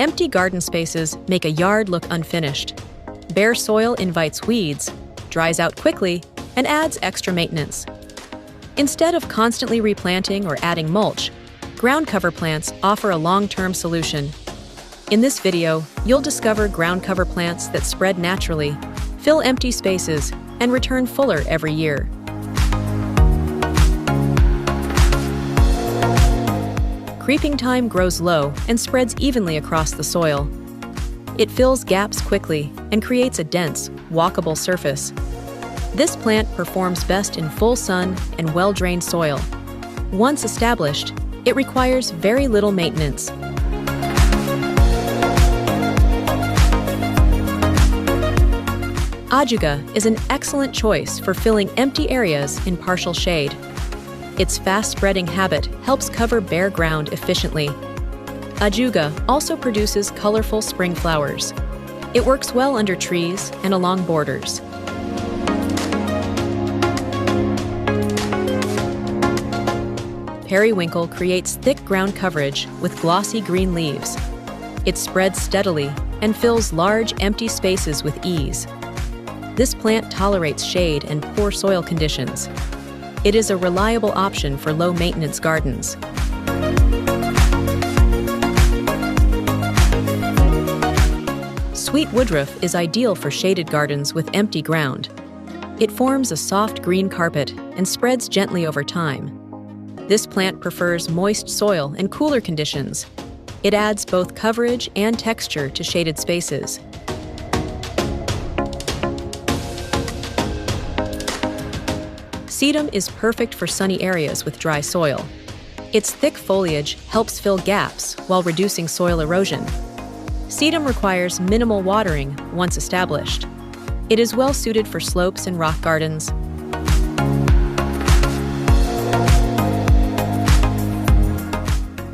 Empty garden spaces make a yard look unfinished. Bare soil invites weeds, dries out quickly, and adds extra maintenance. Instead of constantly replanting or adding mulch, ground cover plants offer a long-term solution. In this video, you'll discover ground cover plants that spread naturally, fill empty spaces, and return fuller every year. Creeping thyme grows low and spreads evenly across the soil. It fills gaps quickly and creates a dense, walkable surface. This plant performs best in full sun and well-drained soil. Once established, it requires very little maintenance. Ajuga is an excellent choice for filling empty areas in partial shade. Its fast-spreading habit helps cover bare ground efficiently. Ajuga also produces colorful spring flowers. It works well under trees and along borders. Periwinkle creates thick ground coverage with glossy green leaves. It spreads steadily and fills large empty spaces with ease. This plant tolerates shade and poor soil conditions. It is a reliable option for low-maintenance gardens. Sweet woodruff is ideal for shaded gardens with empty ground. It forms a soft green carpet and spreads gently over time. This plant prefers moist soil and cooler conditions. It adds both coverage and texture to shaded spaces. Sedum is perfect for sunny areas with dry soil. Its thick foliage helps fill gaps while reducing soil erosion. Sedum requires minimal watering once established. It is well suited for slopes and rock gardens.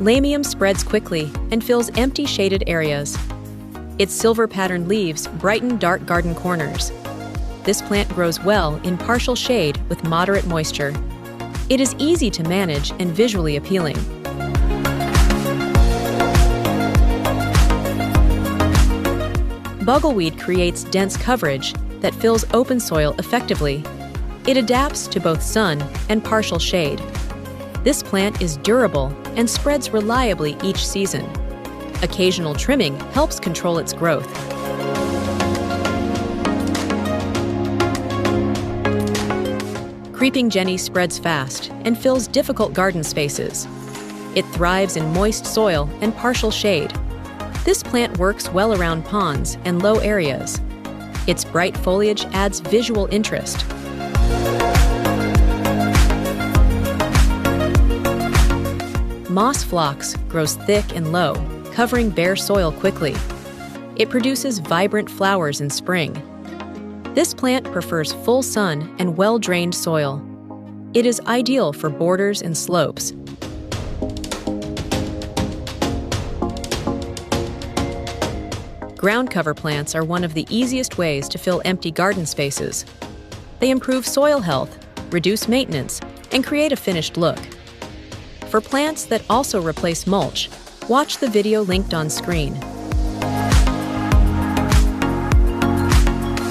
Lamium spreads quickly and fills empty shaded areas. Its silver-patterned leaves brighten dark garden corners. This plant grows well in partial shade with moderate moisture. It is easy to manage and visually appealing. Bugleweed creates dense coverage that fills open soil effectively. It adapts to both sun and partial shade. This plant is durable and spreads reliably each season. Occasional trimming helps control its growth. Creeping jenny spreads fast and fills difficult garden spaces. It thrives in moist soil and partial shade. This plant works well around ponds and low areas. Its bright foliage adds visual interest. Moss phlox grows thick and low, covering bare soil quickly. It produces vibrant flowers in spring. This plant prefers full sun and well-drained soil. It is ideal for borders and slopes. Ground cover plants are one of the easiest ways to fill empty garden spaces. They improve soil health, reduce maintenance, and create a finished look. For plants that also replace mulch, watch the video linked on screen.